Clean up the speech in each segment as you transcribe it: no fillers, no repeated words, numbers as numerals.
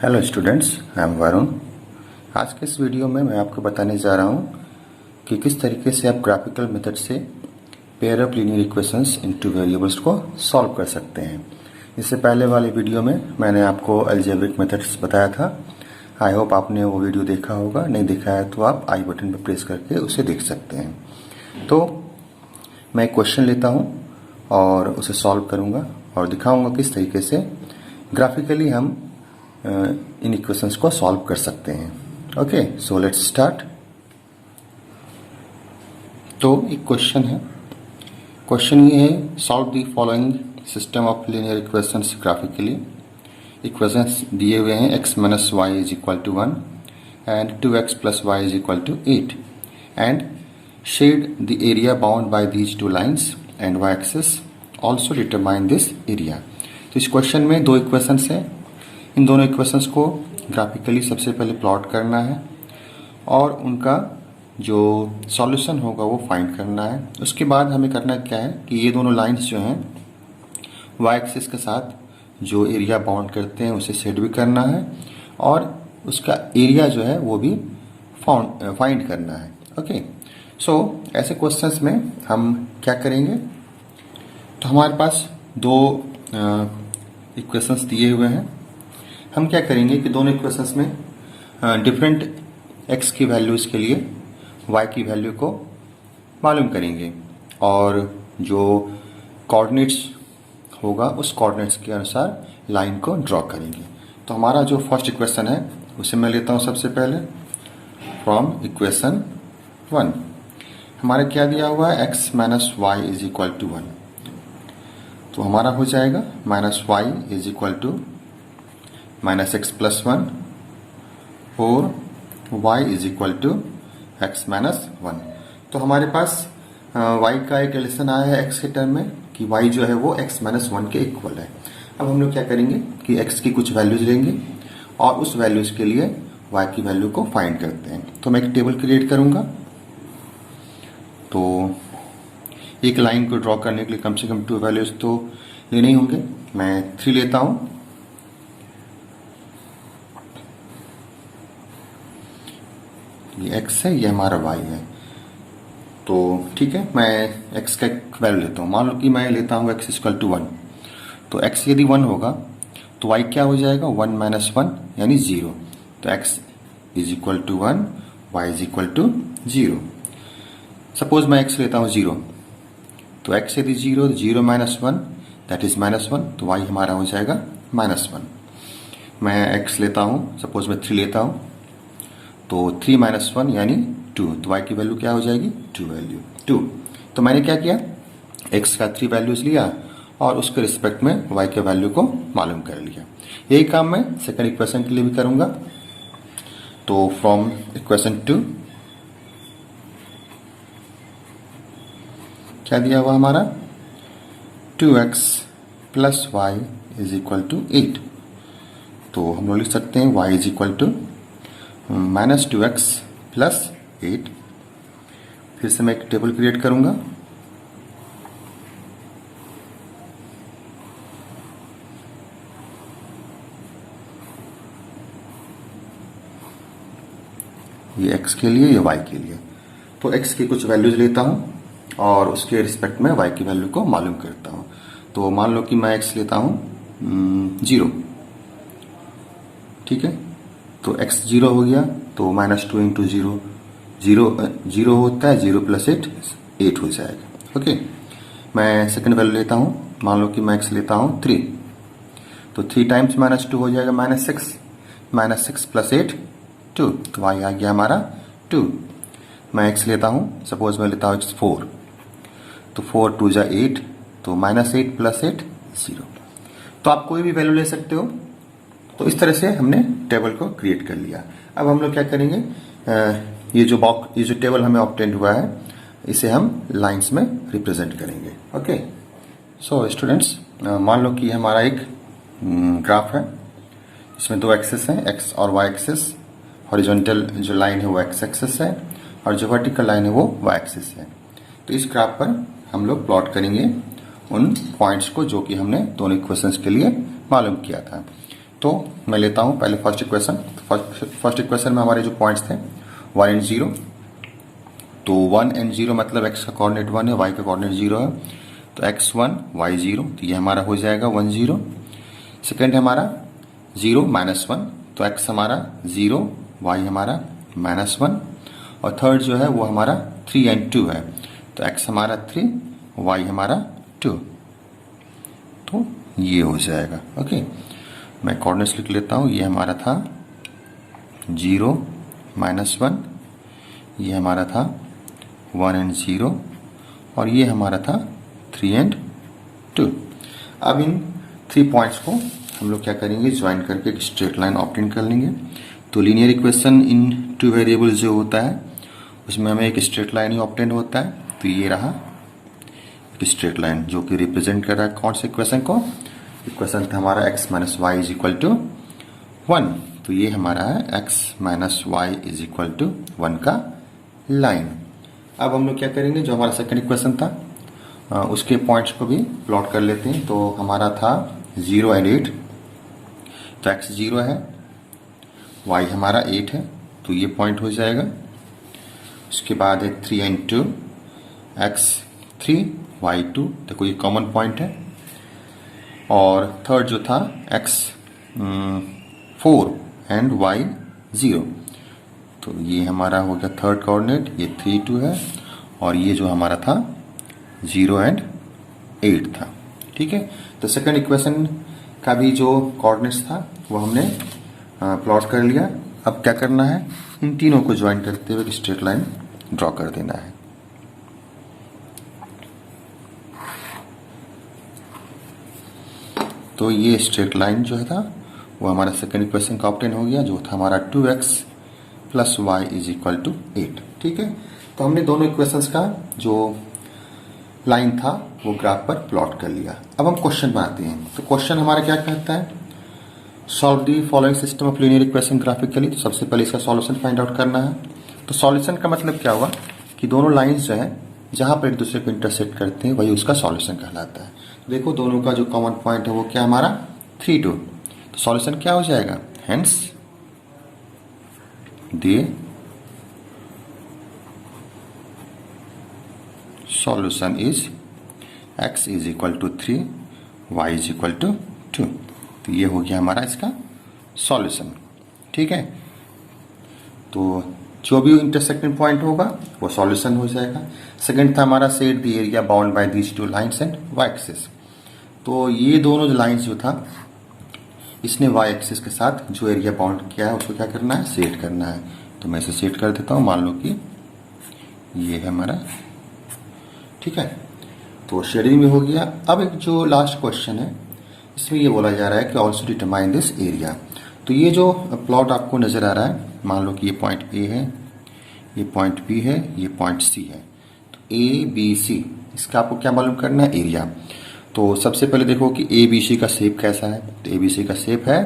Hello students, I am Varun. आज के इस वीडियो में मैं आपको बताने जा रहा हूँ कि किस तरीके से आप ग्राफिकल मेथड से pair of linear equations into variables को सॉल्व कर सकते हैं। इससे पहले वाले वीडियो में मैंने आपको अलजेब्रिक मेथड्स बताया था। आई होप आपने वो वीडियो देखा होगा। नहीं देखा है तो आप आई बटन पर प्रेस करके उसे देख सकते हैं। तो मैं एक क्वेश्चन लेता हूँ और उसे सॉल्व करूँगा और दिखाऊँगा किस तरीके से ग्राफिकली हम इन इक्वेशंस को सॉल्व कर सकते हैं। Okay, so let's start. तो एक क्वेश्चन है। क्वेश्चन ये है, solve the following system of linear equations graphically. Equations दिए हुए हैं x minus y is equal to 1 and 2x plus y is equal to 8 and shade the area bound by these two lines and y axis also determine this area. तो इस question में दो equations हैं। इन दोनों equations को graphically सबसे पहले plot करना है और उनका जो सॉल्यूशन होगा वो फाइंड करना है। उसके बाद हमें करना क्या है कि ये दोनों लाइंस जो हैं वाई एक्सिस के साथ जो एरिया बाउंड करते हैं उसे सेट भी करना है और उसका एरिया जो है वो भी फाइंड करना है। ओके, सो ऐसे क्वेश्चंस में हम क्या करेंगे, तो हमारे पास दो इक्वेशंस दिए हुए हैं। हम क्या करेंगे कि दोनों इक्वेशंस में डिफरेंट x की वैल्यूज़ के लिए y की वैल्यू को मालूम करेंगे और जो कोऑर्डिनेट्स होगा उस कोऑर्डिनेट्स के अनुसार लाइन को ड्रॉ करेंगे। तो हमारा जो फर्स्ट इक्वेशन है उसे मैं लेता हूँ सबसे पहले फ्रॉम इक्वेशन 1। हमारे क्या दिया हुआ है, x minus y is equal to 1। तो हमारा हो जाएगा minus y is equal to minus x plus 1 और y is equal to x minus 1। तो हमारे पास y का एक रिलेशन आया है x के टर्म में कि y जो है वो x माइनस 1 के इक्वल है। अब हम लोग क्या करेंगे कि x की कुछ वैल्यूज लेंगे और उस वैल्यूज के लिए y की वैल्यू को फाइंड करते हैं। तो मैं एक टेबल क्रिएट करूंगा। तो एक लाइन को ड्रॉ करने के लिए कम से कम 2 वैल्यूज तो लेने ही होंगे। मैं 3 लेता हूं। ये x है, ये हमारा y है। तो ठीक है, मैं x का एक वैल्यू लेता हूँ। मान लो कि मैं लेता हूँ x इक्वल टू 1। तो x यदि 1 होगा तो y क्या हो जाएगा, 1 माइनस 1 यानी 0। तो x is equal to 1, y is equal to 0। Suppose मैं x लेता हूँ 0। तो x यदि 0, 0 माइनस 1 दैट इज माइनस 1। तो y हमारा हो जाएगा माइनस 1। मैं x लेता हूँ, सपोज मैं 3 लेता हूँ। तो 3 माइनस 1 यानी 2। तो y की वैल्यू क्या हो जाएगी, 2। तो मैंने क्या किया, x का 3 वैल्यूज लिया और उसके रिस्पेक्ट में y के वैल्यू को मालूम कर लिया। यही काम मैं सेकंड इक्वेशन के लिए भी करूंगा। तो फ्रॉम इक्वेशन 2 क्या दिया हुआ हमारा, 2x plus y is equal to 8। तो हम लोग लिख सकते हैं y is equal to minus 2x plus 8। फिर से मैं एक टेबल क्रिएट करूंगा। ये x के लिए, ये y के लिए। तो x की कुछ वैल्यूज लेता हूं और उसके रिस्पेक्ट में y की वैल्यू को मालूम करता हूं। तो मान लो कि मैं x लेता हूं 0। ठीक है, तो x 0 हो गया तो माइनस 2 इंटू 0, 0 होता है, 0 प्लस 8 हो जाएगा। ओके, मैं सेकंड वैल्यू लेता हूं। मान लो कि मैं x लेता हूं 3। तो 3 टाइम्स माइनस 2 हो जाएगा माइनस 6। Minus 6 plus 8 2। तो y आ गया हमारा 2। मैं x लेता हूं, सपोज मैं लेता हूं x 4। तो 4 2 जा 8। तो माइनस 8 प्लस 8 0। तो आप कोई भी वैल्यू ले सकते हो। तो इस तरह से हमने टेबल को क्रिएट कर लिया। अब हम लोग क्या करेंगे, ये जो टेबल हमें ऑब्टेन हुआ है इसे हम लाइंस में रिप्रेजेंट करेंगे। ओके, सो स्टूडेंट्स, मान लो कि हमारा एक ग्राफ है। इसमें दो एक्सेस हैं, x और y एक्सेस। हॉरिजॉन्टल जो लाइन है वो x एक्सेस है और जो वर्टिकल लाइन है वो y एक्सेस है। तो इस ग्राफ पर हम लोग प्लॉट करेंगे उन पॉइंट्स को जो कि हमने दोनों इक्वेशंस के लिए मालूम किया था। तो मैं लेता हूँ पहले फर्स्ट इक्वेशन। फर्स्ट इक्वेशन में हमारे जो पॉइंट्स थे 1 एंड 0, तो 1 एंड 0 मतलब x का कोऑर्डिनेट 1 है, y का कोऑर्डिनेट 0 है, तो x1 y0, तो ये हमारा हो जाएगा 1 0। सेकेंड है हमारा 0 -1, तो x हमारा 0, y हमारा -1, और थर्ड जो है वो हमारा 3 एंड 2 है, तो x हमारा 3, y हमारा 2, तो ये हो जाएगा। ओके, मैं कोऑर्डिनेट्स लिख लेता हूँ। ये हमारा था 0 -1, ये हमारा था 1 एंड 0, और ये हमारा था 3 एंड 2। अब इन 3 पॉइंट्स को हम लोग क्या करेंगे, ज्वाइन करके एक स्ट्रेट लाइन ऑब्टेन कर लेंगे। तो लीनियर इक्वेशन इन 2 वेरिएबल जो होता है उसमें हमें एक स्ट्रेट लाइन ही ऑब्टेन होता है। तो ये रहा एक स्ट्रेट लाइन जो कि रिप्रेजेंट कर रहा है कौन से इक्वेशन को, इक्वेशन था हमारा x - y = 1, तो ये हमारा है x - y = 1 का लाइन। अब हम लोग क्या करेंगे, जो हमारा सेकंड इक्वेशन था उसके पॉइंट्स को भी प्लॉट कर लेते हैं। तो हमारा था 0 एंड 8, तो x 0 है, y हमारा 8 है, तो ये पॉइंट हो जाएगा। उसके बाद है 3 एंड 2, x 3 y 2, देखो ये कॉमन पॉइंट है। और थर्ड जो था x 4 एंड y 0, तो ये हमारा हो गया थर्ड कोऑर्डिनेट, ये 3 2 है, और ये जो हमारा था 0 एंड 8 था। ठीक है, तो सेकंड इक्वेशन का भी जो कोऑर्डिनेट्स था वो हमने प्लॉट कर लिया। अब क्या करना है, इन तीनों को ज्वाइन करते हुए एक स्ट्रेट लाइन ड्रॉ कर देना है। तो ये स्ट्रेट लाइन जो है था वो हमारा सेकंड इक्वेशन का ऑब्टेन हो गया, जो था हमारा 2x + y = 8। ठीक है, तो हमने दोनों इक्वेशंस का जो लाइन था वो ग्राफ पर प्लॉट कर लिया। अब हम क्वेश्चन बनाते हैं। तो क्वेश्चन हमारा क्या कहता है, solve the following system of linear equation graphically. तो सबसे पहले इसका सॉल्यूशन फाइंड आउट करना है। तो सॉल्यूशन का मतलब क्या हुआ कि दोनों लाइंस जो है जहां पर एक दूसरे को इंटरसेक्ट करते हैं वही उसका सॉल्यूशन कहलाता है। तो देखो दोनों का जो कॉमन पॉइंट है वो क्या हमारा 3 2, तो सॉल्यूशन क्या हो जाएगा, hence the solution is x = 3, y = 2। तो ये हो गया हमारा इसका सॉल्यूशन। ठीक है, तो जो भी इंटरसेक्टिंग पॉइंट होगा वो सॉल्यूशन हो जाएगा। सेकंड था हमारा set the area bound by these 2 lines and y axis. तो ये दोनों जो लाइंस जो था इसने y एक्सिस के साथ जो एरिया बाउंड किया है उसको क्या करना है, सेट करना है। तो मैं इसे सेट कर देता हूँ, मान लो कि ये है हमारा। ठीक है, तो शेडिंग में हो गया। अब एक जो लास्ट क्वेश्चन है इसमें ये बोला जा रहा है कि ऑल्सो डिटरमाइन दिस एरिया। तो ये जो प्लॉट आपको नजर आ रहा है, मान लो कि ये पॉइंट A है, ये पॉइंट B है, ये पॉइंट C है। तो ABC इसका आपको क्या मालूम करना है, एरिया। तो सबसे पहले देखो कि ABC का शेप कैसा है। तो ABC का शेप है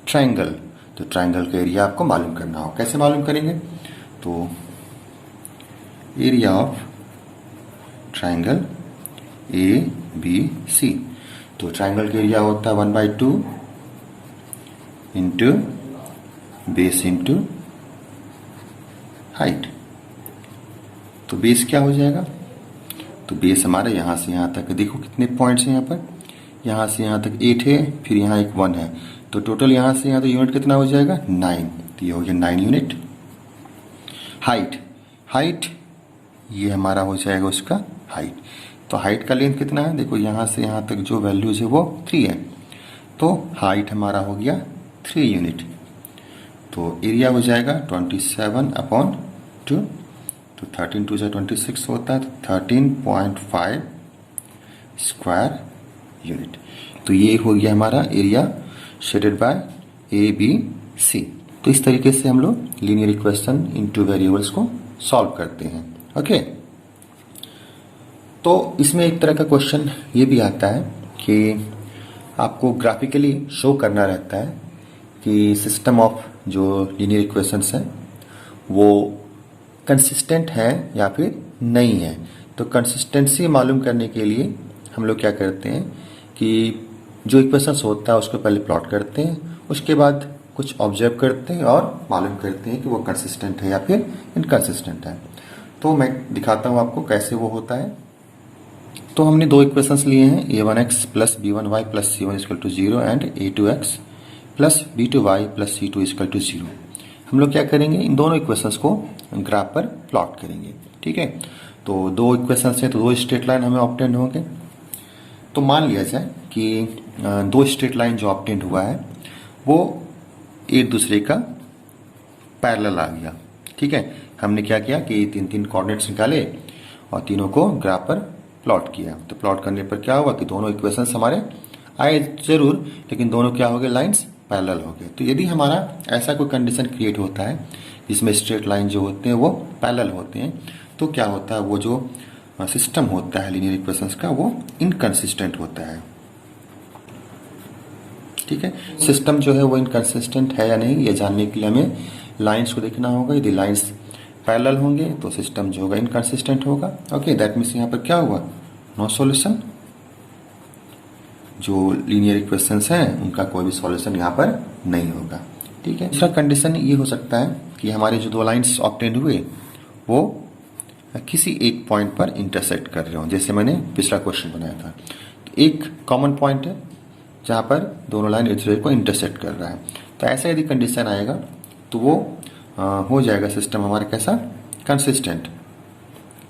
ट्रायंगल, तो ट्रायंगल का एरिया आपको मालूम करना हो। कैसे मालूम करेंगे, तो एरिया ऑफ ट्रायंगल ABC, तो ट्रायंगल का एरिया होता है 1/2 इंटू बेस इंटू हाइट। तो बेस क्या हो जाएगा, तो बेस हमारा यहाँ से यहाँ तक, देखो कितने पॉइंट्स हैं यहाँ पर, यहाँ से यहाँ तक 8 है, फिर यहाँ एक 1 है, तो टोटल यहाँ से यहाँ तक यूनिट कितना हो जाएगा 9। तो ये हो गया 9 यूनिट। हाइट ये हमारा हो जाएगा उसका हाइट। तो हाइट का लेंथ कितना है, देखो यहाँ से यहाँ तक जो वैल्यूज है वो 3 है, तो हाइट हमारा हो गया 3 यूनिट। तो एरिया हो जाएगा 27/2, तो 13 2 26 होता है, तो 13.5 स्क्वायर यूनिट। तो ये हो गया हमारा एरिया शेडेड बाय ABC। तो इस तरीके से हम लोग लीनियर इक्वेशन इन 2 वेरिएबल्स को सॉल्व करते हैं। ओके, तो इसमें एक तरह का क्वेश्चन ये भी आता है कि आपको ग्राफिकली शो करना रहता है कि सिस्टम ऑफ जो लीनियर इक्वेशंस हैं वो कंसिस्टेंट है या फिर नहीं है। तो कंसिस्टेंसी मालूम करने के लिए हम लोग क्या करते हैं कि जो इक्वेशंस होता है उसको पहले प्लॉट करते हैं, उसके बाद कुछ ऑब्जर्व करते हैं और मालूम करते हैं कि वो कंसिस्टेंट है या फिर इनकंसिस्टेंट है। तो मैं दिखाता हूँ आपको कैसे वो होता है। तो हमने दो इक्वेशंस लिए हैं, a1x plus b1y plus c1 equal to 0 and a2x plus b2y plus c2 equal to 0। हम लोग क्या करेंगे, इन दोनों इक्वेशंस को ग्राफ पर प्लॉट करेंगे। ठीक है, तो दो इक्वेशंस हैं तो दो स्ट्रेट लाइन हमें ऑब्टेंड होंगे। तो मान लिया जाए कि दो स्ट्रेट लाइन जो ऑब्टेंड हुआ है वो एक दूसरे का पैरेलल आ गया। ठीक है, हमने क्या किया कि तीन तीन कोऑर्डिनेट्स निकाले और तीनों को ग्राफ पर प्लॉट किया। तो प्लॉट करने पर क्या हुआ कि दोनों इक्वेशंस हमारे आए जरूर, लेकिन दोनों क्या हो गए, लाइंस पैरेलल हो गए। तो यदि हमारा ऐसा कोई कंडीशन क्रिएट होता है जिसमें स्ट्रेट लाइन जो होते हैं वो पैरेलल होते हैं, तो क्या होता है, वो जो सिस्टम होता है लीनियर इक्वेशंस का वो इनकंसिस्टेंट होता है। ठीक है, सिस्टम जो है वो इनकंसिस्टेंट है या नहीं ये जानने के लिए हमें लाइंस को देखना होगा। यदि लाइंस पैरेलल होंगे तो सिस्टम जो होगा इनकंसिस्टेंट होगा। ओके, दैट मीन्स यहाँ पर क्या हुआ, नो सॉल्यूशन। जो लीनियर इक्वेशंस हैं उनका कोई भी सॉल्यूशन यहाँ पर नहीं होगा। ठीक है, दूसरा कंडीशन ये हो सकता है कि हमारे जो दो लाइंस ऑब्टेंड हुए वो किसी एक पॉइंट पर इंटरसेक्ट कर रहे हो, जैसे मैंने पिछला क्वेश्चन बनाया था। तो एक कॉमन पॉइंट है जहाँ पर दोनों लाइन एक दूसरे को इंटरसेक्ट कर रहा है। तो ऐसा यदि कंडीशन आएगा तो वो हो जाएगा सिस्टम हमारा कैसा, कंसिस्टेंट।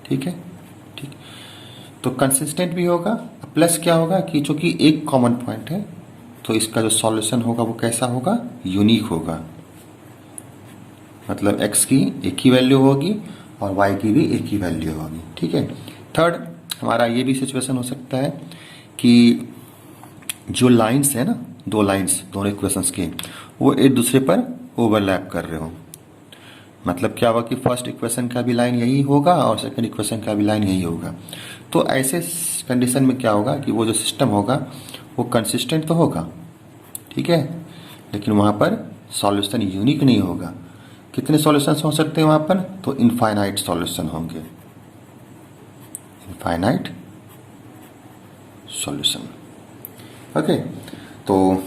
ठीक है, ठीक, तो कंसिस्टेंट भी होगा, प्लस क्या होगा कि चूंकि एक कॉमन पॉइंट है तो इसका जो सॉल्यूशन होगा वो कैसा होगा, यूनिक होगा। मतलब x की एक ही वैल्यू होगी और y की भी एक ही वैल्यू होगी। ठीक है, थर्ड हमारा ये भी सिचुएशन हो सकता है कि जो लाइंस है ना, दो लाइंस दोनों इक्वेशंस के, वो एक दूसरे पर ओवरलैप कर रहे हो। मतलब क्या होगा कि फर्स्ट इक्वेशन का भी लाइन यही होगा और सेकंड इक्वेशन का भी लाइन यही होगा। तो ऐसे कंडीशन में क्या होगा कि वो जो सिस्टम होगा वो कंसिस्टेंट तो होगा, ठीक है, लेकिन वहां पर सॉल्यूशन यूनिक नहीं होगा। कितने सॉल्यूशंस हो सकते हैं वहां पर, तो इनफाइनाइट सॉल्यूशन होंगे, इनफाइनाइट सॉल्यूशन। ओके, तो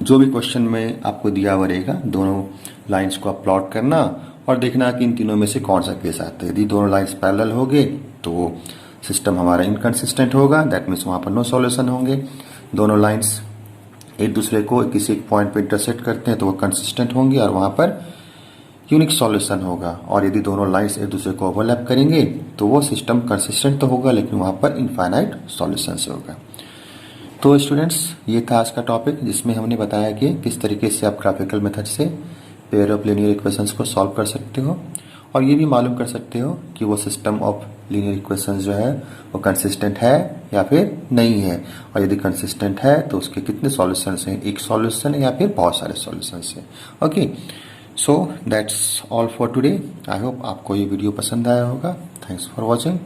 जो भी क्वेश्चन में आपको दिया हुआ रहेगा दोनों लाइंस को आप प्लॉट करना और देखना कि इन तीनों में से कौन सा केस आता है। यदि दोनों लाइंस पैरेलल हो गए तो सिस्टम हमारा इनकंसिस्टेंट होगा, दैट मीन्स वहां पर नो सॉल्यूशन होंगे। दोनों लाइंस एक दूसरे को किसी एक पॉइंट पे इंटरसेक्ट करते हैं तो वो कंसिस्टेंट होंगे और वहां पर यूनिक सॉल्यूशन होगा। और यदि दोनों लाइंस एक दूसरे को ओवरलैप करेंगे तो वो सिस्टम कंसिस्टेंट तो होगा लेकिन वहां पर इनफाइनाइट सॉल्यूशन होगा। तो स्टूडेंट्स, ये था आज का टॉपिक जिसमें हमने बताया कि किस तरीके से आप ग्राफिकल मेथड से पेयर ऑफ लीनियर इक्वेशंस को सॉल्व कर सकते हो और ये भी मालूम कर सकते हो कि वो सिस्टम ऑफ लीनियर इक्वेशंस जो है वो कंसिस्टेंट है या फिर नहीं है, और यदि कंसिस्टेंट है तो उसके कितने सॉल्यूशंस हैं, एक सॉल्यूशन है या फिर बहुत सारे सॉल्यूशंस हैं। Okay, so that's all for today. I hope आपको ये वीडियो पसंद आया होगा। Thanks for watching.